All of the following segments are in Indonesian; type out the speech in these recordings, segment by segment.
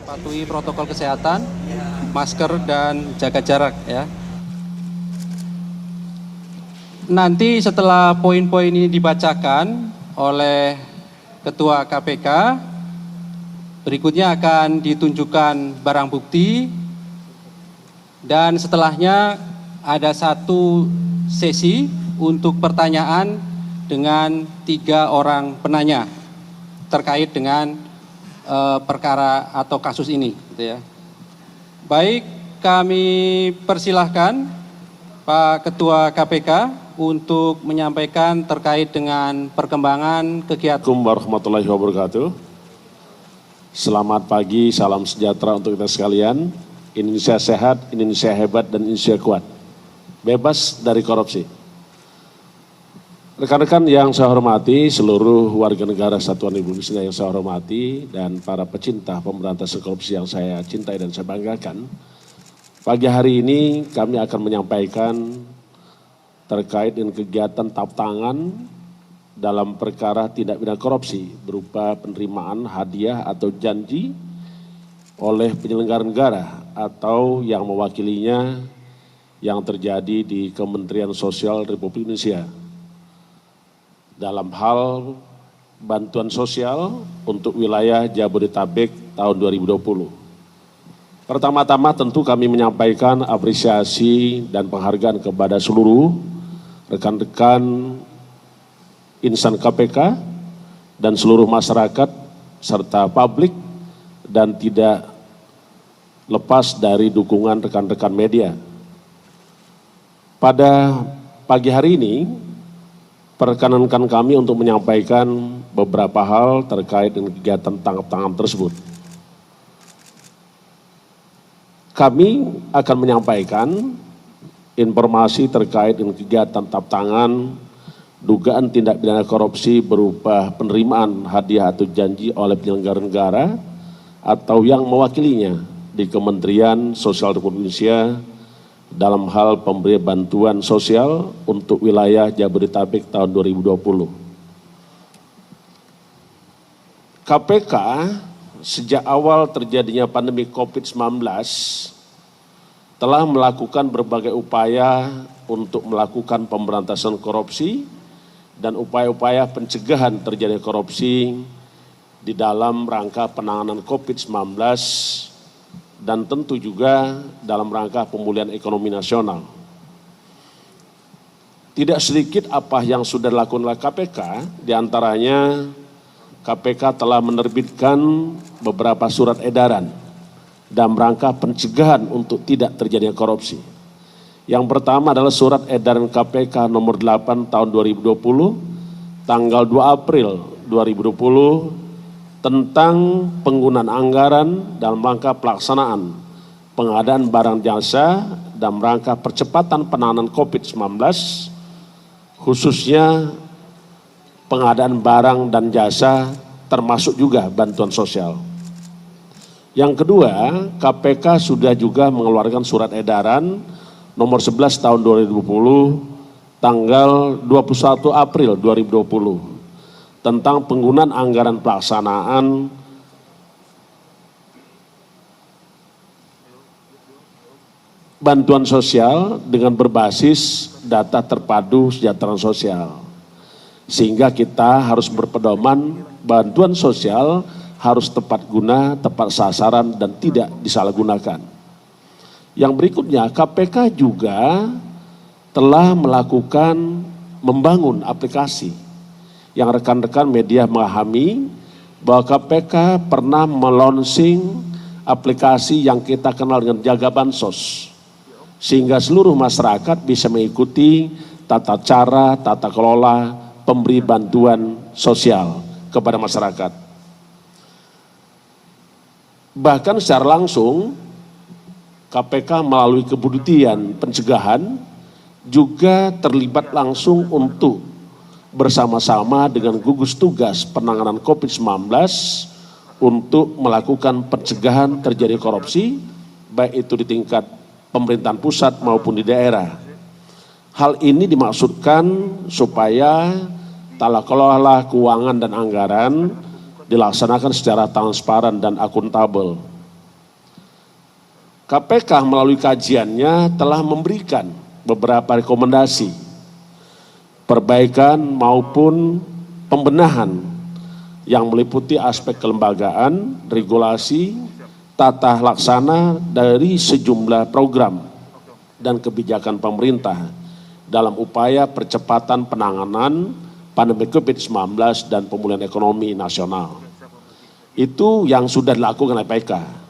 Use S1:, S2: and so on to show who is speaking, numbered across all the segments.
S1: Patuhi protokol kesehatan, masker dan jaga jarak ya. Nanti setelah poin-poin ini dibacakan oleh Ketua KPK, berikutnya akan ditunjukkan barang bukti dan setelahnya ada satu sesi untuk pertanyaan dengan 3 orang penanya terkait dengan perkara atau kasus ini, gitu ya. Baik, kami persilahkan Pak Ketua KPK untuk menyampaikan terkait dengan perkembangan kegiatan.
S2: Assalamualaikum warahmatullahi wabarakatuh. Selamat pagi, salam sejahtera untuk kita sekalian. Indonesia sehat, Indonesia hebat, dan Indonesia kuat. Bebas dari korupsi. Rekan-rekan yang saya hormati, seluruh warga negara Satuan Indonesia yang saya hormati, dan para pecinta pemberantasan korupsi yang saya cintai dan saya banggakan. Pagi hari ini kami akan menyampaikan terkait dengan kegiatan tangkap tangan dalam perkara tindak pidana korupsi berupa penerimaan hadiah atau janji oleh penyelenggara negara atau yang mewakilinya yang terjadi di Kementerian Sosial Republik Indonesia dalam hal bantuan sosial untuk wilayah Jabodetabek tahun 2020. Pertama-tama tentu kami menyampaikan apresiasi dan penghargaan kepada seluruh rekan-rekan insan KPK dan seluruh masyarakat serta publik dan tidak lepas dari dukungan rekan-rekan media. Pada pagi hari ini, perkenankan kami untuk menyampaikan beberapa hal terkait dengan kegiatan tangkap tangan tersebut. Kami akan menyampaikan informasi terkait dengan kegiatan tangkap tangan, dugaan tindak pidana korupsi berupa penerimaan hadiah atau janji oleh penyelenggara negara atau yang mewakilinya di Kementerian Sosial Republik Indonesia dalam hal pemberian bantuan sosial untuk wilayah Jabodetabek tahun 2020. KPK sejak awal terjadinya pandemi COVID-19 telah melakukan berbagai upaya untuk melakukan pemberantasan korupsi dan upaya-upaya pencegahan terjadinya korupsi di dalam rangka penanganan COVID-19 dan tentu juga dalam rangka pemulihan ekonomi nasional. Tidak sedikit apa yang sudah dilakukan oleh KPK, diantaranya KPK telah menerbitkan beberapa surat edaran dalam rangka pencegahan untuk tidak terjadinya korupsi. Yang pertama adalah surat edaran KPK nomor 8 tahun 2020, tanggal 2 April 2020, tentang penggunaan anggaran dalam rangka pelaksanaan pengadaan barang jasa dalam rangka percepatan penanganan COVID-19, khususnya pengadaan barang dan jasa termasuk juga bantuan sosial. Yang kedua, KPK sudah juga mengeluarkan surat edaran nomor 11 tahun 2020, tanggal 21 April 2020, tentang penggunaan anggaran pelaksanaan bantuan sosial dengan berbasis data terpadu kesejahteraan sosial. Sehingga kita harus berpedoman bantuan sosial harus tepat guna, tepat sasaran, dan tidak disalahgunakan. Yang berikutnya, KPK juga telah membangun aplikasi yang rekan-rekan media memahami bahwa KPK pernah melonsing aplikasi yang kita kenal dengan Jaga Bansos, sehingga seluruh masyarakat bisa mengikuti tata cara, tata kelola pemberi bantuan sosial kepada masyarakat. Bahkan secara langsung KPK melalui keputihan pencegahan juga terlibat langsung untuk bersama-sama dengan gugus tugas penanganan COVID-19 untuk melakukan pencegahan terjadi korupsi, baik itu di tingkat pemerintahan pusat maupun di daerah. Hal ini dimaksudkan supaya tata kelola keuangan dan anggaran dilaksanakan secara transparan dan akuntabel, KPK melalui kajiannya telah memberikan beberapa rekomendasi perbaikan maupun pembenahan yang meliputi aspek kelembagaan, regulasi, tata laksana dari sejumlah program dan kebijakan pemerintah dalam upaya percepatan penanganan pandemi COVID-19 dan pemulihan ekonomi nasional. Itu yang sudah dilakukan oleh KPK.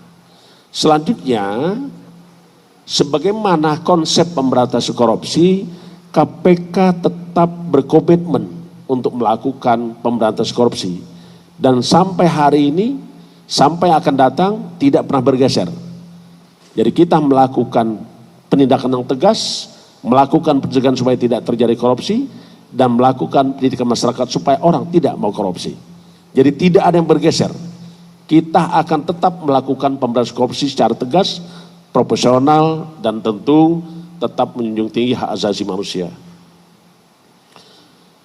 S2: Selanjutnya, sebagaimana konsep pemberantasan korupsi, KPK tetap berkomitmen untuk melakukan pemberantasan korupsi. Dan sampai hari ini, sampai akan datang, tidak pernah bergeser. Jadi kita melakukan penindakan yang tegas, melakukan pencegahan supaya tidak terjadi korupsi, dan melakukan pendidikan masyarakat supaya orang tidak mau korupsi. Jadi tidak ada yang bergeser. Kita akan tetap melakukan pemberantasan korupsi secara tegas, proporsional, dan tentu tetap menjunjung tinggi hak asasi manusia.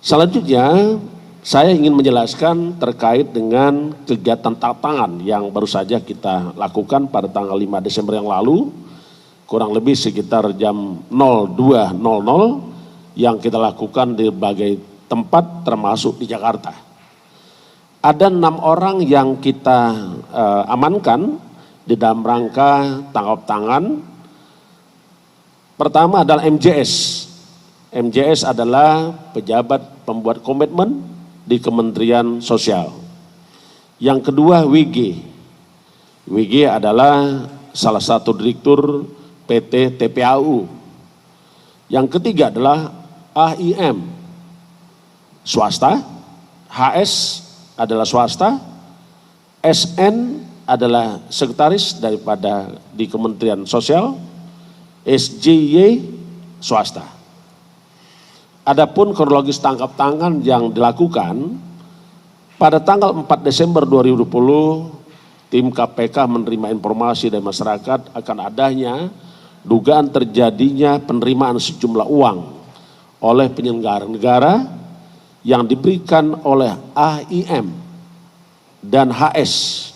S2: Selanjutnya, saya ingin menjelaskan terkait dengan kegiatan tantangan yang baru saja kita lakukan pada tanggal 5 Desember yang lalu, kurang lebih sekitar jam 02.00 yang kita lakukan di berbagai tempat termasuk di Jakarta. Ada 6 orang yang kita amankan di dalam rangka tangkap tangan. Pertama adalah MJS. MJS adalah pejabat pembuat komitmen di Kementerian Sosial. Yang kedua WG. WG adalah salah satu direktur PT TPAU. Yang ketiga adalah AIM, swasta. HS adalah swasta. SN adalah sekretaris daripada di Kementerian Sosial. SJY swasta. Adapun kronologis tangkap tangan yang dilakukan pada tanggal 4 Desember 2020, tim KPK menerima informasi dari masyarakat akan adanya dugaan terjadinya penerimaan sejumlah uang oleh penyelenggara negara yang diberikan oleh AIM dan HS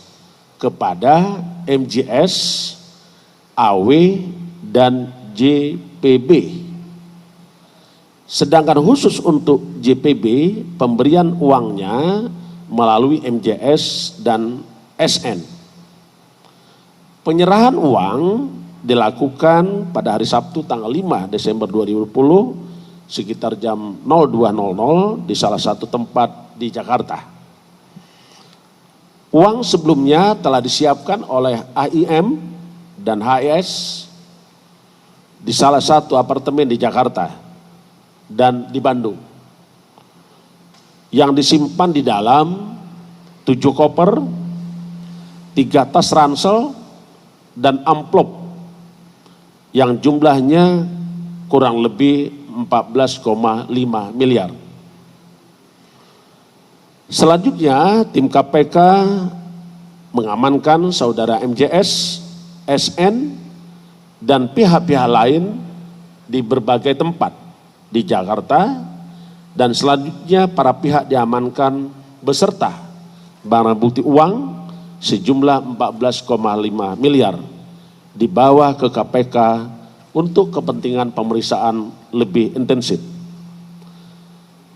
S2: kepada MJS, AW, dan JPB. Sedangkan khusus untuk JPB, pemberian uangnya melalui MJS dan SN. Penyerahan uang dilakukan pada hari Sabtu tanggal 5 Desember 2020 sekitar jam 02.00 di salah satu tempat di Jakarta. Uang sebelumnya telah disiapkan oleh AIM dan HS di salah satu apartemen di Jakarta dan di Bandung, yang disimpan di dalam 7 koper, 3 tas ransel, dan amplop yang jumlahnya kurang lebih 14,5 miliar. Selanjutnya tim KPK mengamankan saudara MJS, SN, dan pihak-pihak lain di berbagai tempat di Jakarta, dan selanjutnya para pihak diamankan beserta barang bukti uang sejumlah 14,5 miliar dibawa ke KPK untuk kepentingan pemeriksaan lebih intensif.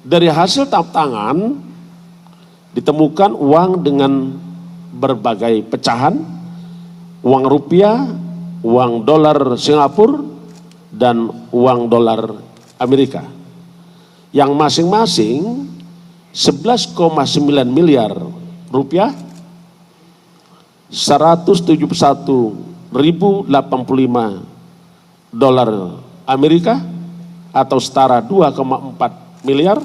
S2: Dari hasil tangkap tangan ditemukan uang dengan berbagai pecahan, uang rupiah, uang dolar Singapura, dan uang dolar Amerika, yang masing-masing 11,9 miliar rupiah, 171.085 dolar Amerika atau setara 2,4 miliar,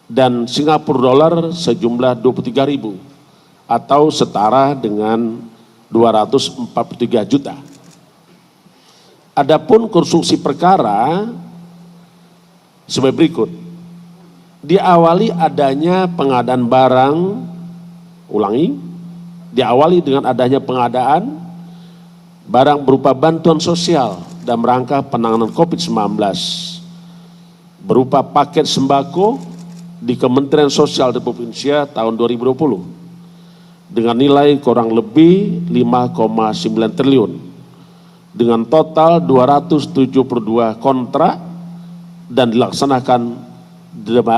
S2: dan Singapura dolar sejumlah 23.000 atau setara dengan 243 juta. Adapun konstruksi perkara sebagai berikut. Diawali adanya pengadaan barang, diawali dengan adanya pengadaan barang berupa bantuan sosial dalam rangka penanganan COVID-19 berupa paket sembako di Kementerian Sosial Republik Indonesia tahun 2020 dengan nilai kurang lebih 5,9 triliun dengan total 272 kontrak dan dilaksanakan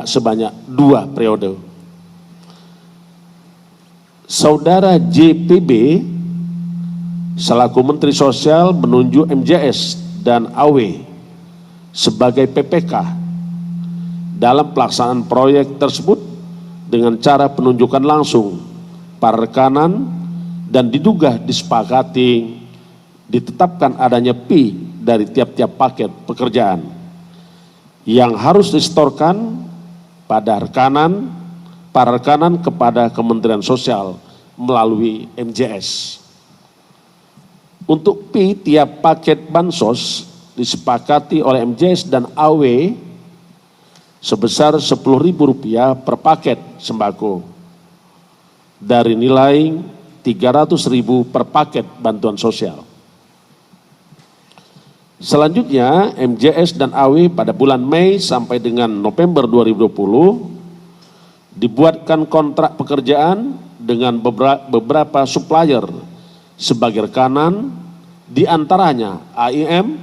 S2: sebanyak 2 periode. Saudara JPB selaku Menteri Sosial menunjuk MJS dan AW sebagai PPK dalam pelaksanaan proyek tersebut dengan cara penunjukan langsung para rekanan dan diduga disepakati ditetapkan adanya fee dari tiap-tiap paket pekerjaan yang harus disetorkan pada para rekanan kepada Kementerian Sosial melalui MJS. Untuk fee tiap paket bansos disepakati oleh MJS dan AW sebesar Rp10.000 per paket sembako dari nilai Rp300.000 per paket bantuan sosial. Selanjutnya, MJS dan AW pada bulan Mei sampai dengan November 2020 dibuatkan kontrak pekerjaan dengan beberapa supplier sebagai rekanan, diantaranya AIM,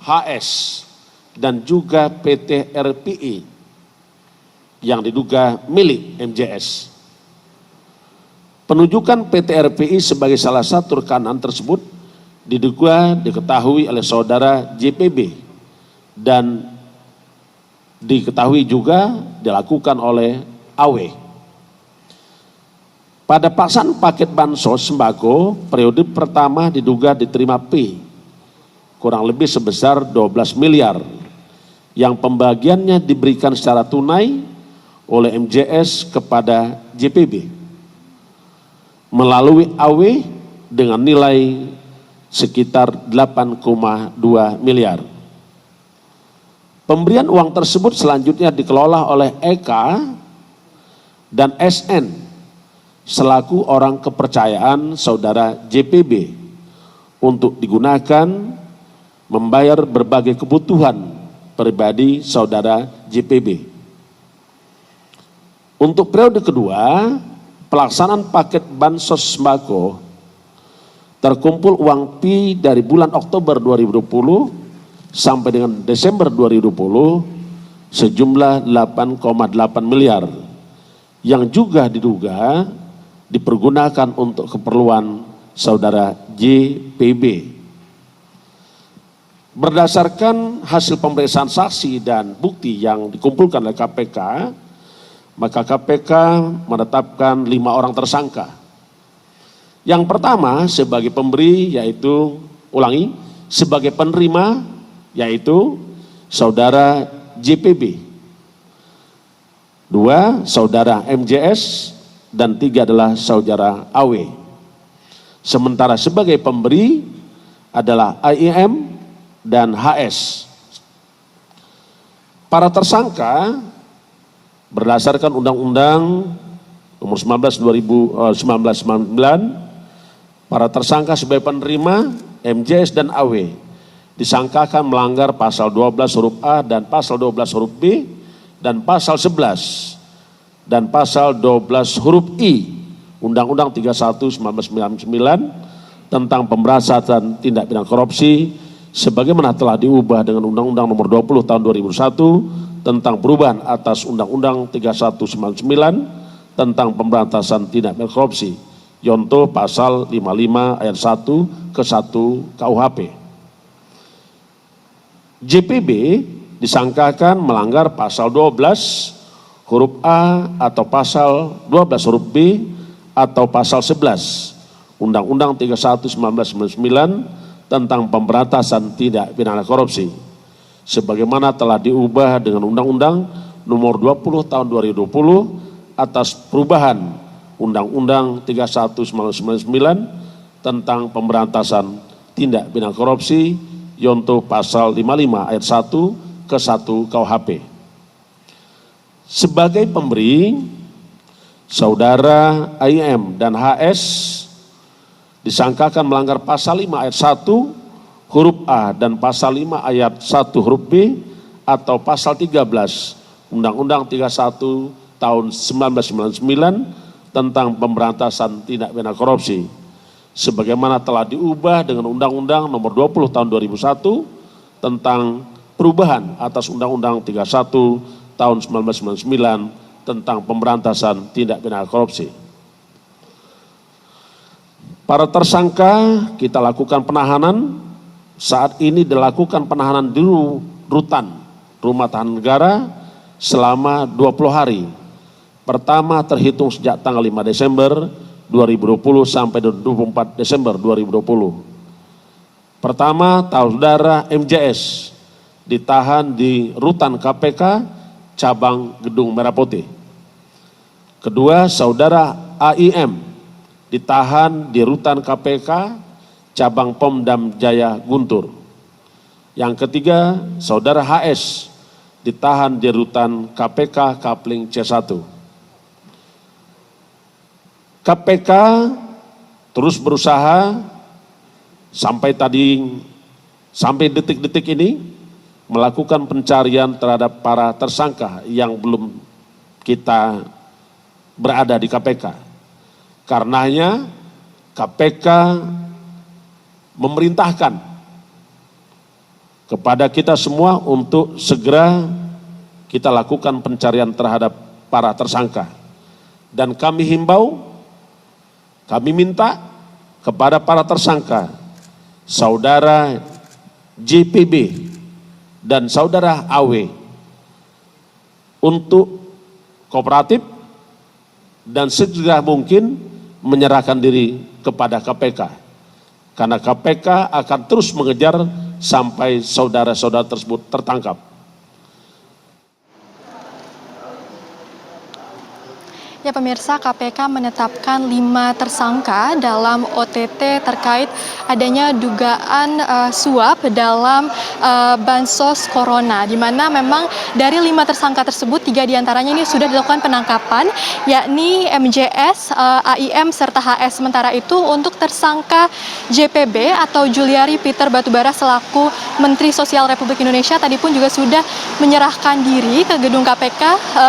S2: HS, dan juga PT RPI yang diduga milik MJS. Penunjukan PT RPI sebagai salah satu rekanan tersebut diduga diketahui oleh saudara JPB dan diketahui juga dilakukan oleh AW. Pada pelaksanaan paket bansos sembako periode pertama diduga diterima P kurang lebih sebesar 12 miliar yang pembagiannya diberikan secara tunai oleh MJS kepada JPB melalui AW dengan nilai sekitar 8,2 miliar. Pemberian uang tersebut selanjutnya dikelola oleh EK dan SN selaku orang kepercayaan saudara JPB untuk digunakan membayar berbagai kebutuhan pribadi saudara JPB. Untuk periode kedua, pelaksanaan paket bansos sembako terkumpul uang P dari bulan Oktober 2020 sampai dengan Desember 2020 sejumlah 8,8 miliar yang juga diduga dipergunakan untuk keperluan saudara JPB. Berdasarkan hasil pemeriksaan saksi dan bukti yang dikumpulkan oleh KPK, maka KPK menetapkan 5 orang tersangka. Yang pertama sebagai pemberi yaitu, sebagai penerima yaitu saudara JPB. 2, saudara MJS, dan 3 adalah saudara AW. Sementara sebagai pemberi adalah AIM dan HS. Para tersangka berdasarkan Undang-Undang Nomor 19/1999, para tersangka sebagai penerima MJS dan AW disangkakan melanggar pasal 12 huruf A dan pasal 12 huruf B dan pasal 11 dan pasal 12 huruf I Undang-Undang 31/1999 tentang pemberantasan tindak pidana korupsi sebagaimana telah diubah dengan Undang-Undang Nomor 20 Tahun 2001 tentang perubahan atas Undang-Undang 31/99 tentang pemberantasan tindak pidana korupsi. Yonto pasal 55 ayat 1 ke 1 KUHP. JPB disangkakan melanggar pasal 12 huruf A atau pasal 12 huruf B atau pasal 11 Undang-Undang 31/1999 tentang pemberantasan tindak pidana korupsi sebagaimana telah diubah dengan Undang-Undang Nomor 20 Tahun 2020 atas perubahan Undang-Undang 31/1999 tentang pemberantasan tindak pidana korupsi Yonto pasal 55 ayat 1 ke 1 KUHP. Sebagai pemberi, saudara AIM dan HS disangkakan melanggar pasal 5 ayat 1 huruf A dan pasal 5 ayat 1 huruf B atau pasal 13 Undang-Undang 31 tahun 1999 tentang pemberantasan tindak pidana korupsi sebagaimana telah diubah dengan Undang-Undang Nomor 20 Tahun 2001 tentang perubahan atas Undang-Undang 31 Tahun 1999 tentang pemberantasan tindak pidana korupsi. Para tersangka kita lakukan penahanan, saat ini dilakukan penahanan di rutan Rumah Tahanan Negara selama 20 hari. Pertama terhitung sejak tanggal 5 Desember 2020 sampai 24 Desember 2020. Pertama, saudara MJS ditahan di rutan KPK cabang Gedung Merah Putih. Kedua, saudara AIM ditahan di rutan KPK cabang Pom-Dam Jaya Guntur. Yang ketiga, saudara HS ditahan di rutan KPK Kapling C1. KPK terus berusaha sampai detik-detik ini melakukan pencarian terhadap para tersangka yang belum kita berada di KPK. Karenanya KPK memerintahkan kepada kita semua untuk segera kita lakukan pencarian terhadap para tersangka. Dan kami himbau, kami minta kepada para tersangka, saudara JPB dan saudara AW untuk kooperatif dan segera mungkin menyerahkan diri kepada KPK. Karena KPK akan terus mengejar sampai saudara-saudara tersebut tertangkap.
S3: Ya pemirsa, KPK menetapkan 5 tersangka dalam OTT terkait adanya dugaan suap dalam bansos corona, di mana memang dari 5 tersangka tersebut 3 diantaranya ini sudah dilakukan penangkapan, yakni MJS, AIM, serta HS. Sementara itu untuk tersangka JPB atau Juliari Peter Batubara selaku Menteri Sosial Republik Indonesia tadi pun juga sudah menyerahkan diri ke gedung KPK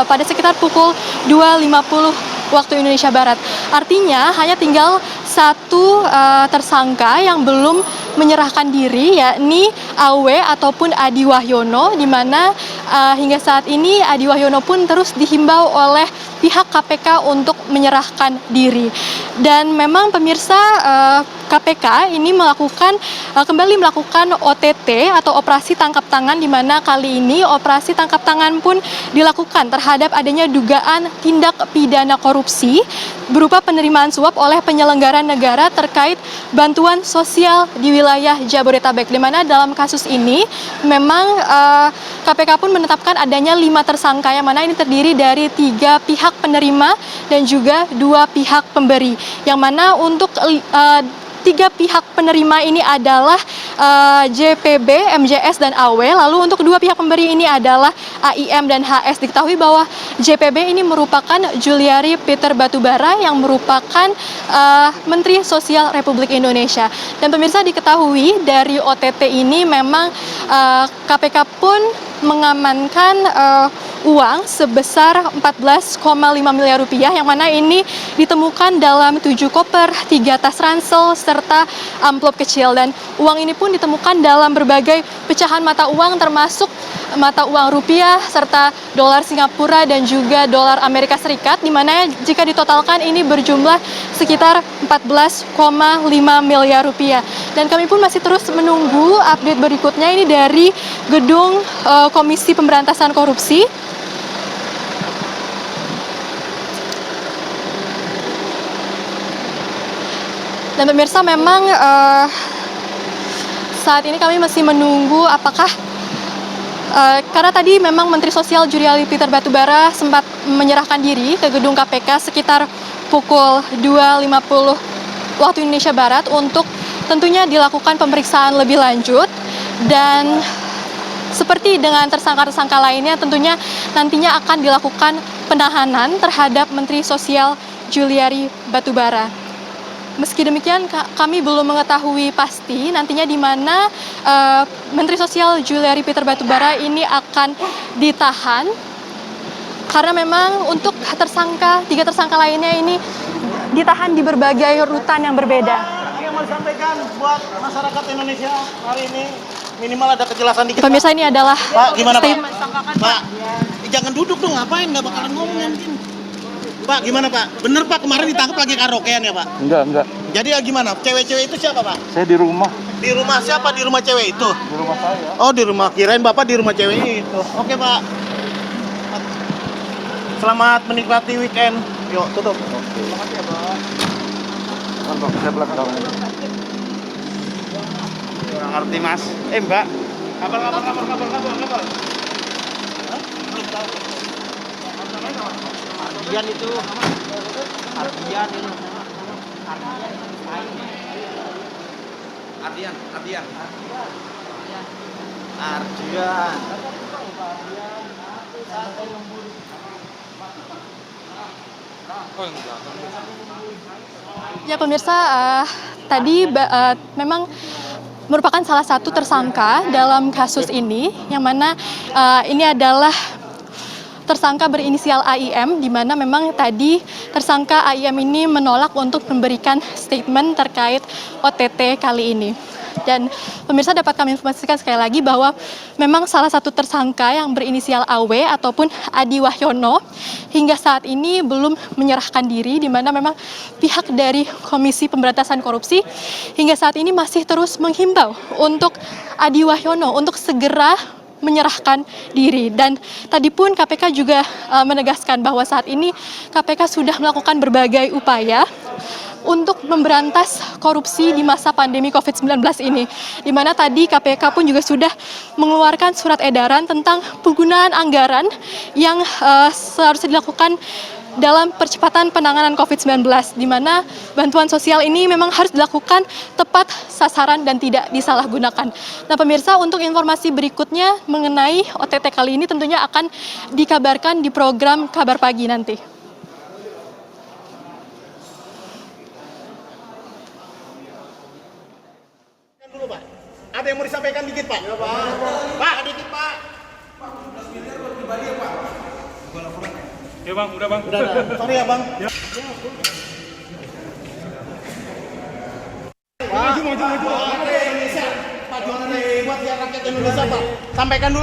S3: pada sekitar pukul 2.50 waktu Indonesia Barat. Artinya hanya tinggal 1 tersangka yang belum menyerahkan diri, yakni AW ataupun Adi Wahyono, di mana hingga saat ini Adi Wahyono pun terus dihimbau oleh pihak KPK untuk menyerahkan diri. Dan memang pemirsa, KPK ini kembali melakukan OTT atau operasi tangkap tangan, di mana kali ini operasi tangkap tangan pun dilakukan terhadap adanya dugaan tindak pidana korupsi berupa penerimaan suap oleh penyelenggara negara terkait bantuan sosial di wilayah Jabodetabek, di mana dalam kasus ini memang KPK pun menetapkan adanya 5 tersangka, yang mana ini terdiri dari 3 pihak penerima dan juga 2 pihak pemberi, yang mana untuk 3 pihak penerima ini adalah JPB, MJS, dan AW. Lalu untuk 2 pihak pemberi ini adalah AIM dan HS. Diketahui bahwa JPB ini merupakan Juliari Peter Batubara yang merupakan Menteri Sosial Republik Indonesia. Dan pemirsa, diketahui dari OTT ini memang KPK pun mengamankan uang sebesar 14,5 miliar rupiah, yang mana ini ditemukan dalam 7 koper, 3 tas ransel, serta amplop kecil. Dan uang ini pun ditemukan dalam berbagai pecahan mata uang, termasuk mata uang rupiah, serta dolar Singapura dan juga dolar Amerika Serikat, di mana jika ditotalkan ini berjumlah sekitar 14,5 miliar rupiah. Dan kami pun masih terus menunggu update berikutnya ini dari gedung Komisi Pemberantasan Korupsi. Dan pemirsa, memang saat ini kami masih menunggu apakah karena tadi memang Menteri Sosial Juliari Peter Batubara sempat menyerahkan diri ke gedung KPK sekitar pukul 2.50 waktu Indonesia Barat untuk tentunya dilakukan pemeriksaan lebih lanjut. Dan seperti dengan tersangka-tersangka lainnya, tentunya nantinya akan dilakukan penahanan terhadap Menteri Sosial Juliari Batubara. Meski demikian, kami belum mengetahui pasti nantinya di mana Menteri Sosial Juliari Peter Batubara ini akan ditahan, karena memang untuk 3 tersangka lainnya ini ditahan di berbagai rutan yang berbeda.
S4: mau disampaikan buat masyarakat Indonesia hari ini? Minimal ada kejelasan dikit.
S3: Pemirsa, ini adalah
S4: Pak, gimana Pak?
S3: statement.
S4: Pak, jangan duduk dong, ngapain? Nggak bakalan ngomong mungkin. Pak, gimana Pak? Bener Pak, kemarin ditangkap lagi karaokean ya Pak?
S5: Enggak.
S4: Jadi ya gimana? Cewek-cewek itu siapa Pak?
S5: Saya di rumah.
S4: Di rumah siapa? Di rumah cewek itu?
S5: Di rumah saya.
S4: Oh, di rumah. Kirain Bapak di rumah cewek itu. Oke Pak. Selamat menikmati weekend. Yuk, tutup.
S5: Oke. Mantap, saya belakang.
S4: Kurang ngerti Mas. Mbak. Kabar. Ardian itu. Ardian.
S3: Ya pemirsa, tadi memang merupakan salah satu tersangka dalam kasus ini, yang mana ini adalah tersangka berinisial AIM, di mana memang tadi tersangka AIM ini menolak untuk memberikan statement terkait OTT kali ini. Dan pemirsa, dapat kami informasikan sekali lagi bahwa memang salah satu tersangka yang berinisial AW ataupun Adi Wahyono hingga saat ini belum menyerahkan diri, di mana memang pihak dari Komisi Pemberantasan Korupsi hingga saat ini masih terus menghimbau untuk Adi Wahyono untuk segera menyerahkan diri. Dan tadi pun KPK juga menegaskan bahwa saat ini KPK sudah melakukan berbagai upaya untuk memberantas korupsi di masa pandemi COVID-19 ini. Di mana tadi KPK pun juga sudah mengeluarkan surat edaran tentang penggunaan anggaran yang seharusnya dilakukan dalam percepatan penanganan COVID-19, di mana bantuan sosial ini memang harus dilakukan tepat sasaran dan tidak disalahgunakan. Nah pemirsa, untuk informasi berikutnya mengenai OTT kali ini tentunya akan dikabarkan di program Kabar Pagi nanti.
S4: Dulu Pak. Ada yang mau disampaikan dikit Pak? Ya, Pak. Pak, dikit Pak. Pak, 12 miliar buat pribadi ya Pak? Bukan laporan ya? Ya Bang, udah Bang. Udah. Sorry ya Bang. Ya. Maju. Pak, Indonesia. Pak, jualan buat rakyat Indonesia Pak. Sampaikan dulu.